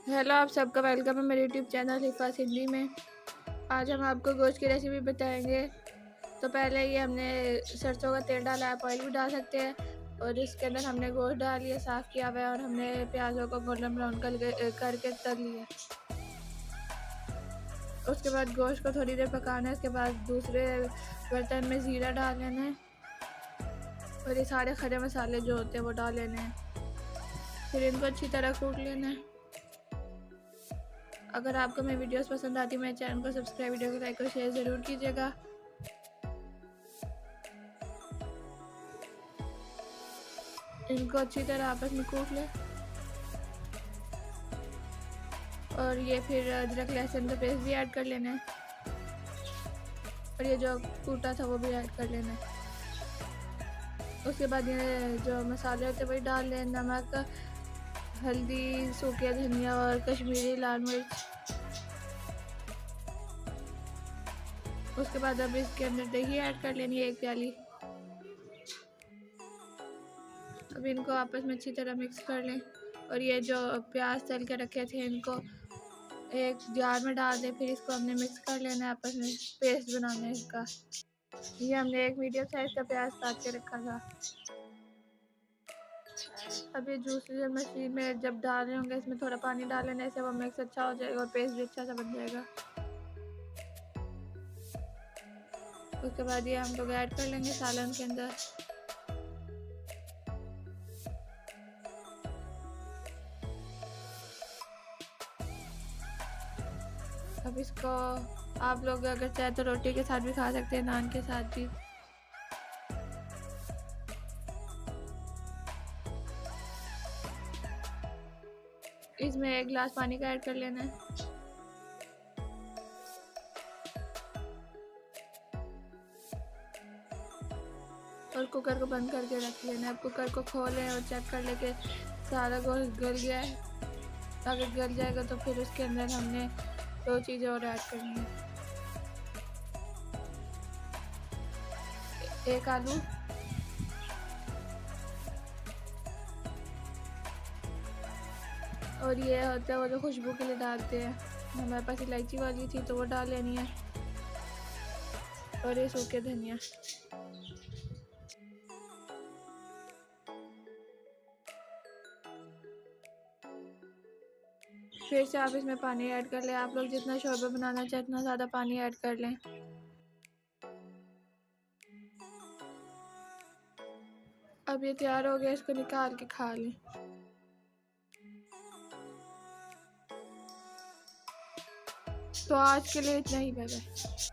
Hello, आप सबका welcome है मेरे यूट्यूब चैनल हिफास हिंदी में। आज हम आपको गोश्त की रेसिपी बताएंगे। तो पहले ये हमने सरसों का तेल डाला है, ऑयल भी डाल सकते हैं। और इसके अंदर हमने गोश्त डाल लिया, साफ़ किया हुआ है, और हमने प्याज़ों को गोल्डन ब्राउन करके तल लिया। उसके बाद गोश्त को थोड़ी देर पकाना है। उसके बाद दूसरे बर्तन में ज़ीरा डाल लेना है और ये सारे खड़े मसाले जो होते हैं वो डाल लेने हैं। फिर इनको अच्छी तरह कूट लेना है। अगर आपको मेरी वीडियोस पसंद आती है मेरे चैनल को सब्सक्राइब, वीडियो को लाइक और शेयर ज़रूर कीजिएगा। इनको अच्छी तरह आपस में कूट लें और ये फिर अदरक लहसुन का पेस्ट भी ऐड कर लेना है और ये जो कूटा था वो भी ऐड कर लेना है। उसके बाद ये जो मसाले होते हैं वही डाल लें, नमक, हल्दी, सूखे धनिया और कश्मीरी लाल मिर्च। उसके बाद अब इसके अंदर दही ऐड कर लेनी है 1 प्याली। अब इनको आपस में अच्छी तरह मिक्स कर लें और ये जो प्याज तल के रखे थे इनको एक जार में डाल दें। फिर इसको हमने मिक्स कर लेना है, आपस में पेस्ट बनाना है इसका। ये हमने एक मीडियम साइज़ का प्याज काट के रखा था। अब ये जूसर मशीन में जब डाल रहे होंगे इसमें थोड़ा पानी डाल लेने से वो मिक्स अच्छा हो जाएगा और पेस्ट भी अच्छा सा बन जाएगा। उसके बाद ये हम लोग ऐड कर लेंगे सालन के अंदर। अब इसको आप लोग अगर चाहे तो रोटी के साथ भी खा सकते हैं, नान के साथ भी। इसमें 1 गिलास पानी का ऐड कर लेना है और कुकर को बंद करके रख लेना है। अब कुकर को खोलें और चेक कर लें कि सारा गोश्त गल गया है। अगर गल जाएगा तो फिर उसके अंदर हमने 2 चीज़ें और ऐड करनी है। 1 आलू और ये होता है वो जो खुशबू के लिए डालते हैं, हमारे पास इलायची वाली थी तो वो डाल लेनी है और ये सूखे धनिया। फिर से आप इसमें पानी ऐड कर लें। आप लोग जितना शोरबा बनाना चाहें उतना ज़्यादा पानी ऐड कर लें। अब ये तैयार हो गया, इसको निकाल के खा लें। तो आज के लिए इतना ही, बाय बाय।